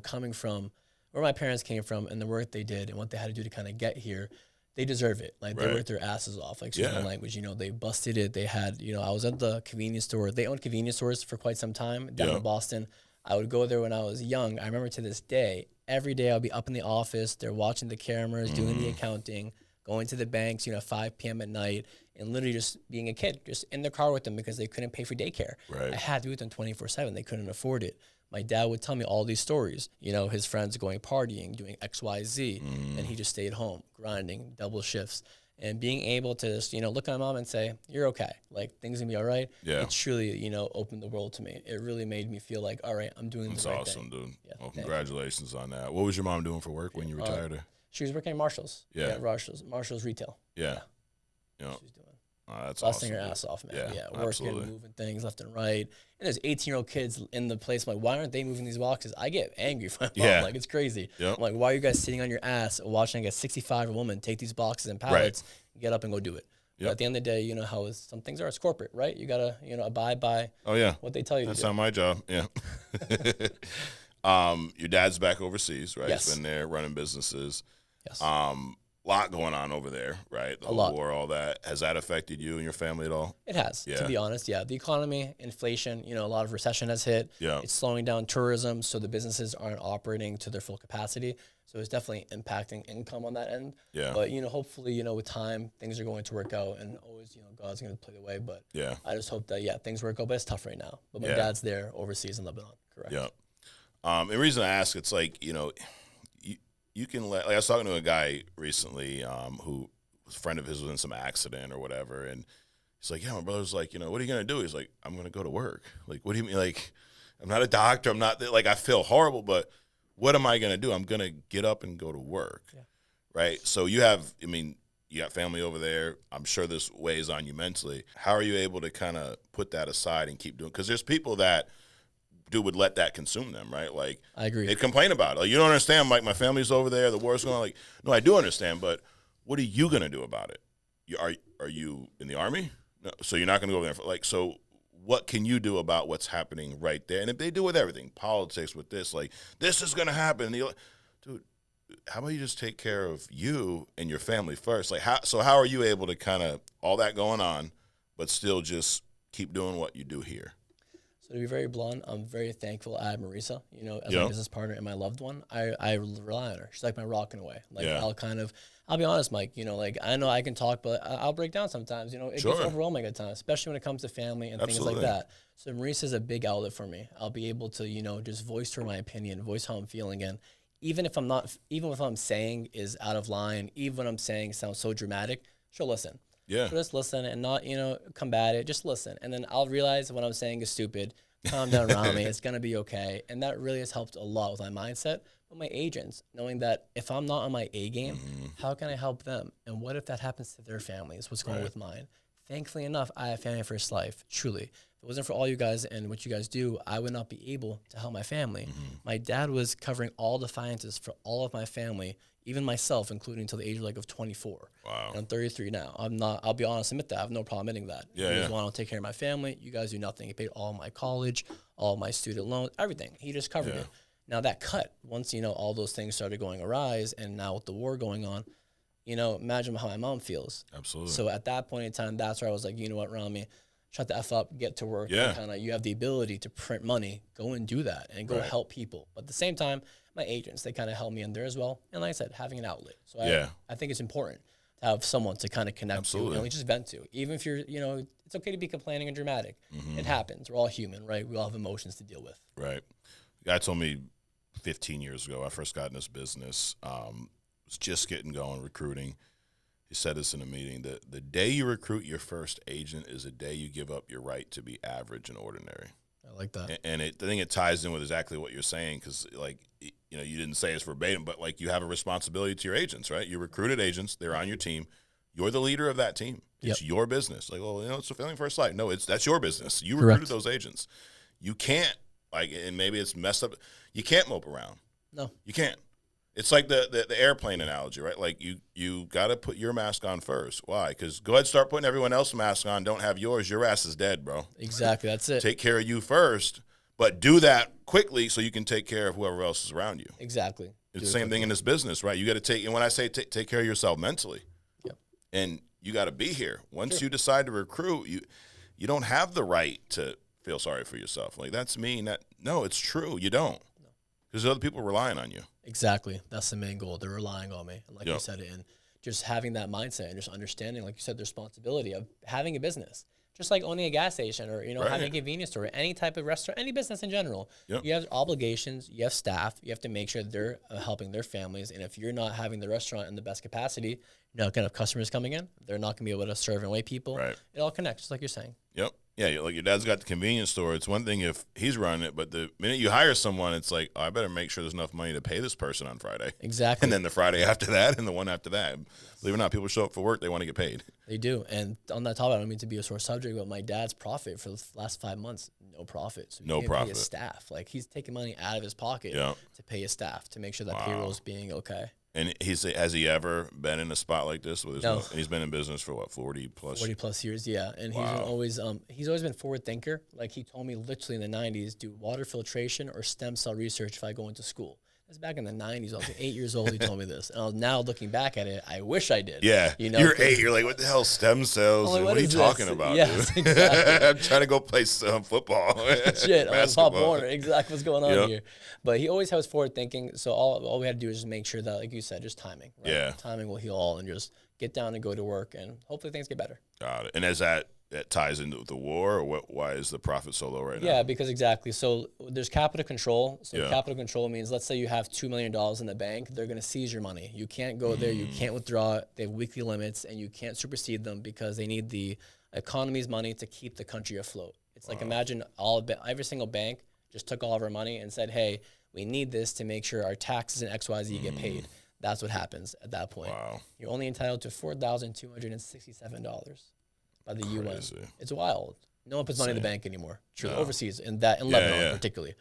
A: coming from where my parents came from and the work they did and what they had to do to kind of get here, they deserve it. Like, they worked their asses off. Like, excuse my language, they busted it. They had, I was at the convenience store. They owned convenience stores for quite some time down in Boston. I would go there when I was young. I remember to this day, every day I'll be up in the office. They're watching the cameras, doing the accounting, going to the banks, 5 p.m. at night, and literally just being a kid, just in the car with them because they couldn't pay for daycare. Right. I had to be with them 24/7. They couldn't afford it. My dad would tell me all these stories, his friends going partying, doing X, Y, Z, and he just stayed home, grinding, double shifts, and being able to just, look at my mom and say, you're okay. Like, things gonna be all right. Yeah. It truly, opened the world to me. It really made me feel like, all right, I'm doing the right
B: thing. That's awesome, dude.
A: Yeah,
B: well, congratulations on that. What was your mom doing for work when you retired her?
A: She was working at Marshall's. Yeah. Marshall's retail.
B: Yeah.
A: She was doing.
B: That's
A: busting
B: awesome,
A: her ass off, man. Yeah, working,
B: absolutely.
A: Moving things left and right. And there's 18-year-old kids in the place. I'm like, why aren't they moving these boxes? I get angry from my mom. Like, it's crazy. Yep. I'm like, why are you guys sitting on your ass watching a 65-year-old woman take these boxes and pallets, get up and go do it? Yep. But at the end of the day, how some things are. It's corporate, right? You got to, abide by what they tell you
B: That's
A: to do.
B: not my job. Yeah. Your dad's back overseas, right?
A: Yes.
B: He's been there running businesses.
A: Yes.
B: lot going on over there, right? The whole war, all that. Has that affected you and your family at all?
A: It has, to be honest. Yeah, the economy, inflation, a lot of recession has hit.
B: Yeah,
A: it's slowing down tourism, so the businesses aren't operating to their full capacity. So it's definitely impacting income on that end.
B: Yeah.
A: But hopefully, with time, things are going to work out, and always, God's going to play the way. But
B: yeah,
A: I just hope that things work out. But it's tough right now. But my dad's there overseas in Lebanon. Correct.
B: Yeah. And the reason I ask, it's like you can let. Like I was talking to a guy recently, who was a friend of his was in some accident or whatever, and he's like, "Yeah, my brother's like, what are you gonna do?" He's like, "I'm gonna go to work." Like, what do you mean? Like, I'm not a doctor. I'm not like I feel horrible, but what am I going to do? I'm going to get up and go to work, right? So you got family over there. I'm sure this weighs on you mentally. How are you able to kind of put that aside and keep doing? Because there's people that would let that consume them, right? Like,
A: I agree.
B: They complain about it. Like, you don't understand. Like, my family's over there. The war's going on. Like, no, I do understand, but what are you going to do about it? Are you in the Army? No, so you're not going to go over there. So what can you do about what's happening right there? And if they do with everything, politics with this, like, this is going to happen. Dude, how about you just take care of you and your family first? Like, how are you able to kind of all that going on, but still just keep doing what you do here?
A: So to be very blunt, I'm very thankful I have Marisa, as my business partner and my loved one. I rely on her. She's like my rock in a way. Like, I'll be honest, Mike, like, I know I can talk, but I'll break down sometimes. It gets overwhelming at times, especially when it comes to family and things like that. So Marisa's a big outlet for me. I'll be able to, just voice her my opinion, voice how I'm feeling. And even if what I'm saying is out of line, even what I'm saying sounds so dramatic, she'll listen.
B: Yeah.
A: So just listen and not, combat it. Just listen. And then I'll realize what I'm saying is stupid. Calm down, Rami. It's going to be okay. And that really has helped a lot with my mindset. But my agents, knowing that if I'm not on my A game, how can I help them? And what if that happens to their families? What's going on with mine? Thankfully enough, I have Family First Life, truly. If it wasn't for all you guys and what you guys do, I would not be able to help my family. My dad was covering all the finances for all of my family, even myself, including until the age of 24.
B: Wow.
A: And I'm 33 now. I'll be honest, admit that. I have no problem admitting that.
B: Yeah,
A: He just wanted to take care of my family. You guys do nothing. He paid all my college, all my student loans, everything. He just covered it. Now that cut, once, all those things started going awry, and now with the war going on, imagine how my mom feels.
B: Absolutely.
A: So at that point in time, that's where I was like, you know what, Rami, shut the F up, get to work.
B: Yeah.
A: Kind of, you have the ability to print money, go and do that and go help people. But at the same time, my agents, they kind of help me in there as well. And like I said, having an outlet. So I think it's important to have someone to kind of connect to and just vent to. Even if you're, it's okay to be complaining and dramatic. It happens. We're all human, right? We all have emotions to deal with.
B: Right. The guy told me 15 years ago, I first got in this business, was just getting going, recruiting. He said this in a meeting, that the day you recruit your first agent is the day you give up your right to be average and ordinary.
A: I like that.
B: And I think it ties in with exactly what you're saying, because, you didn't say it's verbatim, but, you have a responsibility to your agents, right? You recruited agents. They're on your team. You're the leader of that team. It's your business. Like, well, it's a Family First Life. No, that's your business. You recruited those agents. You can't, and maybe it's messed up, you can't mope around.
A: No.
B: You can't. It's like the airplane analogy, right? Like, you got to put your mask on first. Why? Because go ahead, start putting everyone else's mask on. Don't have yours. Your ass is dead, bro.
A: Exactly. That's it.
B: Take care of you first, but do that quickly so you can take care of whoever else is around you.
A: Exactly.
B: It's the same thing in this business, right? You got to take, and when I say take care of yourself mentally, and you got to be here. Once you decide to recruit, you don't have the right to feel sorry for yourself. Like, that's mean. No, it's true. You don't. Because other people relying on you.
A: Exactly. That's the main goal. They're relying on me. And like you said, and just having that mindset and just understanding, like you said, the responsibility of having a business. Just like owning a gas station or, having a convenience store, any type of restaurant, any business in general. Yep. You have obligations, you have staff, you have to make sure they're helping their families. And if you're not having the restaurant in the best capacity, you're not going to have customers coming in. They're not going to be able to serve and wait people.
B: Right.
A: It all connects, just like you're saying.
B: Yep. Yeah, like your dad's got the convenience store. It's one thing if he's running it, but the minute you hire someone, it's like, I better make sure there's enough money to pay this person on Friday.
A: Exactly.
B: And then the Friday after that and the one after that. Believe it or not, people show up for work, they want to get paid.
A: They do. And on that topic, I don't mean to be a sore subject, but my dad's profit for the last 5 months, no profit. So
B: no profit.
A: Pay his staff. Like, he's taking money out of his pocket to pay his staff to make sure that payroll is being okay.
B: And has he ever been in a spot like this? No. He's been in business for what, 40 plus
A: years, yeah. And he's always been a forward thinker. Like, he told me literally in the 90s, do water filtration or stem cell research if I go into school. It's back in the 90s. I was like 8 years old. He told me this. And I was now looking back at it, I wish I did.
B: Yeah.
A: You know,
B: you're 8. You're like, what the hell, stem cells?
A: Like,
B: what are you talking about,
A: yes,
B: dude?
A: Exactly.
B: I'm trying to go play some football.
A: Shit, I'm like Pop Warner. Exactly what's going on here. But he always has forward thinking. So all we had to do is just make sure that, like you said, just timing. Right?
B: Yeah.
A: Timing will heal all, and just get down and go to work, and hopefully things get better.
B: Got it. And as that ties into the war, or why is the profit so low right now?
A: Yeah, because exactly. So there's capital control. So capital control means, let's say you have $2 million in the bank, they're going to seize your money. You can't go there. You can't withdraw it. They have weekly limits, and you can't supersede them because they need the economy's money to keep the country afloat. It's like, imagine every single bank just took all of our money and said, hey, we need this to make sure our taxes and XYZ get paid. That's what happens at that point.
B: Wow.
A: You're only entitled to $4,267 by the UN. It's wild. No one puts money in the bank anymore. Truly, overseas, in Lebanon particularly.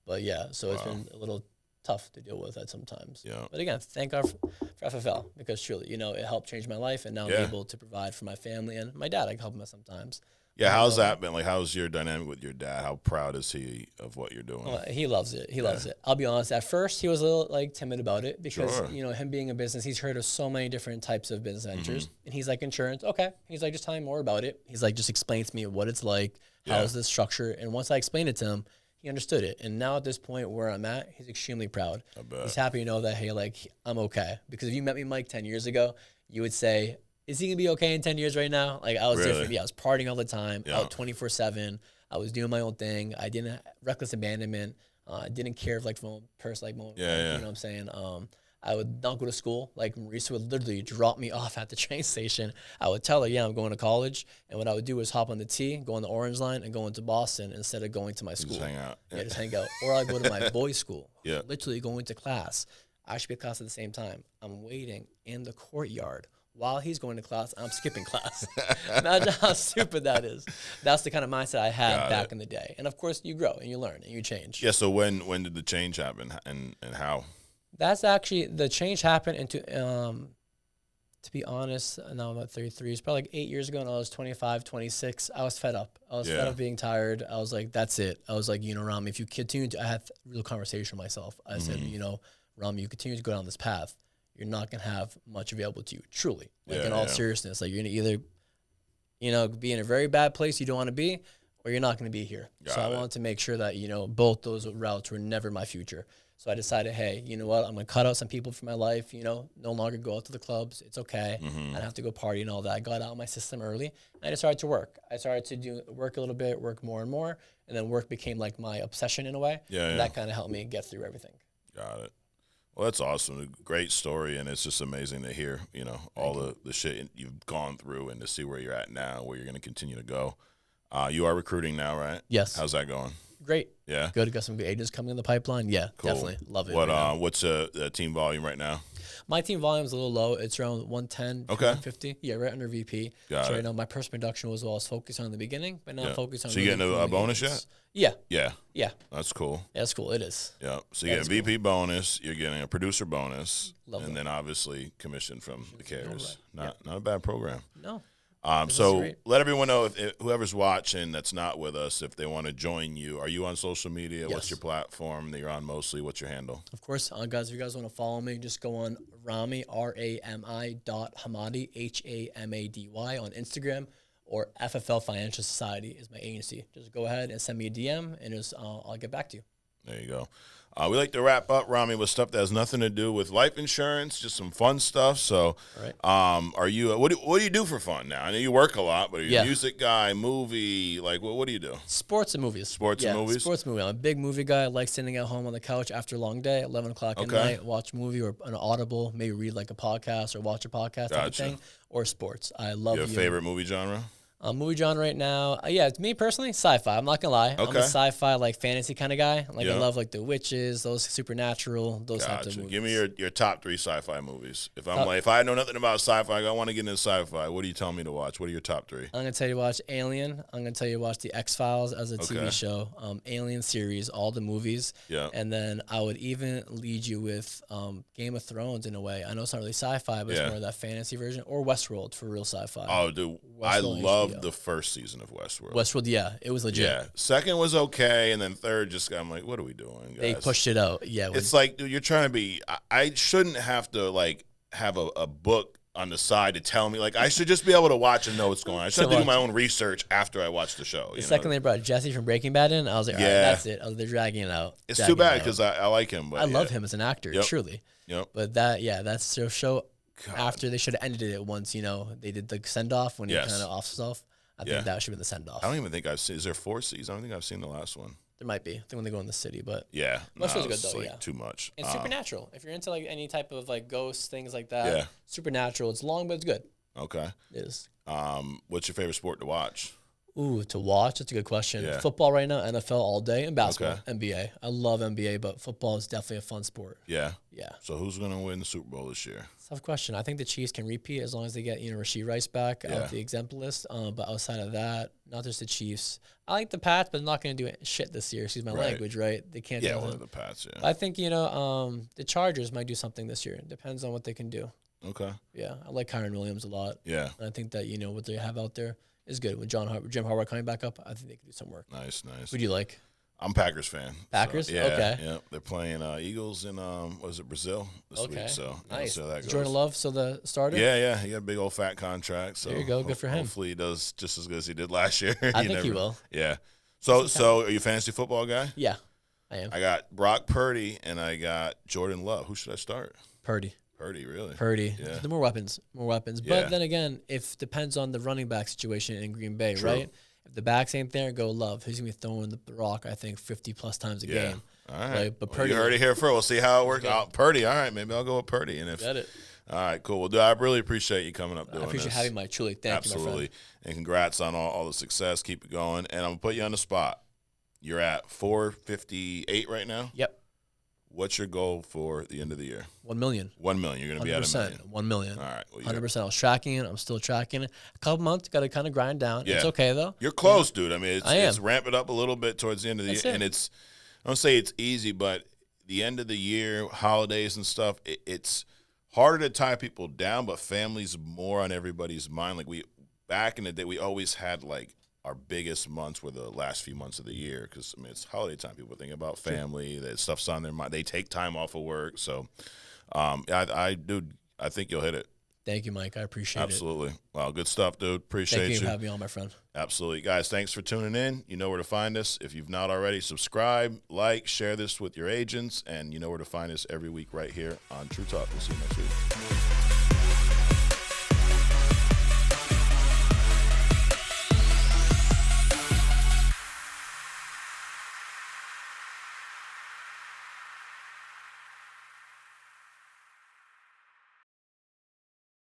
A: But yeah, so it's been a little tough to deal with that sometimes. Yeah. But again, thank God for FFL, because truly, it helped change my life, and now I'm able to provide for my family and my dad. I can help him sometimes.
B: Yeah, how's that been? Like, how's your dynamic with your dad? How proud is he of what you're doing?
A: He loves it. He loves it. I'll be honest. At first, he was a little timid about it because him being in business, he's heard of so many different types of business ventures, and he's like, insurance, okay. He's like, just tell me more about it. He's like, just explain to me what it's like. How is this structure? And once I explained it to him, he understood it. And now at this point where I'm at, he's extremely proud. I bet. He's happy to know that, hey, I'm okay. Because if you met me, Mike, 10 years ago, you would say, is he going to be okay in 10 years right now? Like, I was different. Yeah, I was partying all the time, out 24/7. I was doing my own thing. I didn't reckless abandonment. I didn't care if, my own purse, you know what I'm saying? I would not go to school. Like, Marisa would literally drop me off at the train station. I would tell her, I'm going to college. And what I would do is hop on the T, go on the Orange Line, and go into Boston instead of going to my school.
B: Just hang out.
A: Yeah, just hang out. Or I'd go to my boys' school. Yeah. Literally going to class. I should be at class at the same time. I'm waiting in the courtyard. While he's going to class, I'm skipping class. Imagine how stupid that is. That's the kind of mindset I had back in the day. And, of course, you grow and you learn and you change.
B: Yeah, so when did the change happen and how?
A: That's actually, the change happened into, to be honest, now I'm at 33. It's probably 8 years ago, and I was 25, 26. I was fed up. I was fed up being tired. I was like, that's it. I was like, Rami, if you continue to, I had a real conversation with myself. I said, Rami, you continue to go down this path, you're not going to have much available to you, truly. In all seriousness, you're going to either, be in a very bad place you don't want to be, or you're not going to be here. I wanted to make sure that, both those routes were never my future. So I decided, hey, you know what? I'm going to cut out some people from my life, no longer go out to the clubs. It's okay. I don't have to go party and all that. I got out of my system early, and I just started to work. I started to work a little bit, work more and more, and then work became like my obsession in a way. And that kind of helped me get through everything.
B: Got it. Well, that's awesome. A great story, and it's just amazing to hear, all the shit you've gone through and to see where you're at now, where you're going to continue to go. You are recruiting now, right?
A: Yes.
B: How's that going?
A: Great.
B: Yeah.
A: Good. Got some good agents coming in the pipeline. Yeah, cool. Definitely. Love it.
B: What's the team volume right now?
A: My team volume is a little low. It's around 110, 150. Yeah, right under VP.
B: Got it.
A: Right now, my personal production was what I was focused on in the beginning, but now I'm focused on.
B: So you getting a bonus yet?
A: Yeah.
B: Yeah.
A: Yeah.
B: That's cool.
A: Yeah, that's cool. It is.
B: Yeah. So you get a VP bonus, you're getting a producer bonus, and then obviously commission from the carriers. Not a bad program.
A: No.
B: So let everyone know if whoever's watching that's not with us, if they want to join you. Are you on social media? Yes. What's your platform that you're on mostly? What's your handle? Of
A: course, guys, if you guys want to follow me, just go on Rami, Rami.Hamady, Hamady on Instagram, or FFL Financial Society is my agency. Just go ahead and send me a DM, and I'll get back to you.
B: There you go. We like to wrap up, Rami, with stuff that has nothing to do with life insurance, just some fun stuff. So, are you? What do you do for fun now? I know you work a lot, but are you a music guy, movie? Like, what do you do?
A: Sports and movies.
B: Sports and movies.
A: Sports movie. I'm a big movie guy. I like sitting at home on the couch after a long day, 11 o'clock at night, watch a movie or an Audible, maybe read like a podcast or watch a podcast type of thing, or sports. I love.
B: You have a favorite movie genre?
A: Movie genre right now, it's me personally, sci-fi. I'm not gonna lie, I'm a sci-fi fantasy kind of guy. I love the witches, those supernatural, those types of movies.
B: Give me your top 3 sci-fi movies. If I know nothing about sci-fi, I want to get into sci-fi. What do you tell me to watch? What are your top 3? I'm
A: gonna tell you to watch Alien. I'm gonna tell you to watch the X-Files as a TV show. Alien series, all the movies. Yeah. And then I would even lead you with Game of Thrones in a way. I know it's not really sci-fi, but it's more of that fantasy version, or Westworld for real sci-fi.
B: Oh, dude, I love loved the first season of Westworld.
A: Westworld, yeah, it was legit.
B: Yeah, second was okay, and then third, I'm like, what are we doing, guys?
A: They pushed it out. Yeah,
B: it's like, dude, you're trying to be. I shouldn't have to like have a book on the side to tell me. Like, I should just be able to watch and know what's going on. I should have to do my own research after I watch the show.
A: The second they brought Jesse from Breaking Bad in, I was like, all right, that's it. They're dragging it out.
B: It's too bad because I like him. But
A: I love him as an actor, truly.
B: Yep.
A: But that's their show. God. After they should have ended it once, they did the send off when he kind of off himself. I think that should have been the send off.
B: I don't even think I've seen. Is there 4 seasons? I don't think I've seen the last one.
A: There might be. I think when they go in the city, but
B: most
A: was good though.
B: Like too much.
A: And supernatural. If you're into like any type of like ghosts, things like that. Supernatural. It's long, but it's good.
B: Okay.
A: It is.
B: What's your favorite sport to watch?
A: Ooh, to watch? That's a good question. Yeah. Football right now, NFL all day, and basketball, NBA. I love NBA, but football is definitely a fun sport.
B: Yeah.
A: Yeah.
B: So who's going to win the Super Bowl this year?
A: Tough question. I think the Chiefs can repeat as long as they get Rashee Rice back out the exempt list. But outside of that, not just the Chiefs. I like the Pats, but they're not going to do shit this year. Excuse my language, right? They can't do
B: one of the Pats,
A: I think, the Chargers might do something this year. It depends on what they can do.
B: Okay.
A: Yeah, I like Kyron Williams a lot.
B: Yeah.
A: And I think that, what they have out there is good. With Jim Harbaugh coming back up, I think they can do some work.
B: Nice.
A: Who do you like?
B: I'm Packers fan.
A: Packers?
B: So, yeah,
A: okay.
B: Yeah, they're playing Eagles in Brazil this week. So
A: nice.
B: See how that goes.
A: Jordan Love still the starter?
B: Yeah. He got a big old fat contract. So
A: there you go. Good for him.
B: Hopefully he does just as good as he did last year.
A: I think he will.
B: Yeah. So are you a fantasy football guy?
A: Yeah, I am.
B: I got Brock Purdy and I got Jordan Love. Who should I start?
A: Purdy,
B: really?
A: Purdy.
B: Yeah.
A: The more weapons. But then again, if depends on the running back situation in Green Bay, right? If the backs ain't there, go Love. He's going to be throwing the rock, I think, 50-plus times a game.
B: All right.
A: But Purdy,
B: you heard it here first. We'll see how it works out. Purdy, all right. Maybe I'll go with Purdy. And
A: Got it.
B: All right, cool. Well, dude, I really appreciate you coming up doing this.
A: I appreciate having Mike. Truly. Thank you, my friend.
B: Absolutely. And congrats on all the success. Keep it going. And I'm going to put you on the spot. You're at 458 right now?
A: Yep.
B: What's your goal for the end of the year?
A: 1 million.
B: 1 million. You're going to be at $1 million.
A: 1 million.
B: All right. Well,
A: 100%. I was tracking it. I'm still tracking it. A couple months, got to kind of grind down. Yeah. It's okay, though.
B: You're close, dude. I mean, it's ramp it up a little bit towards the end of the year. And I don't say it's easy, but the end of the year, holidays and stuff, it's harder to tie people down, but family's more on everybody's mind. Like back in the day, we always had like our biggest months were the last few months of the year because it's holiday time. People think about family, that stuff's on their mind. They take time off of work. So, I think you'll hit it.
A: Thank you, Mike. I appreciate it.
B: Absolutely. Wow, good stuff, dude. Appreciate you.
A: Thank you for having me on, my friend.
B: Absolutely. Guys, thanks for tuning in. You know where to find us. If you've not already, subscribe, like, share this with your agents, and you know where to find us every week right here on True Talk. We'll see you next week.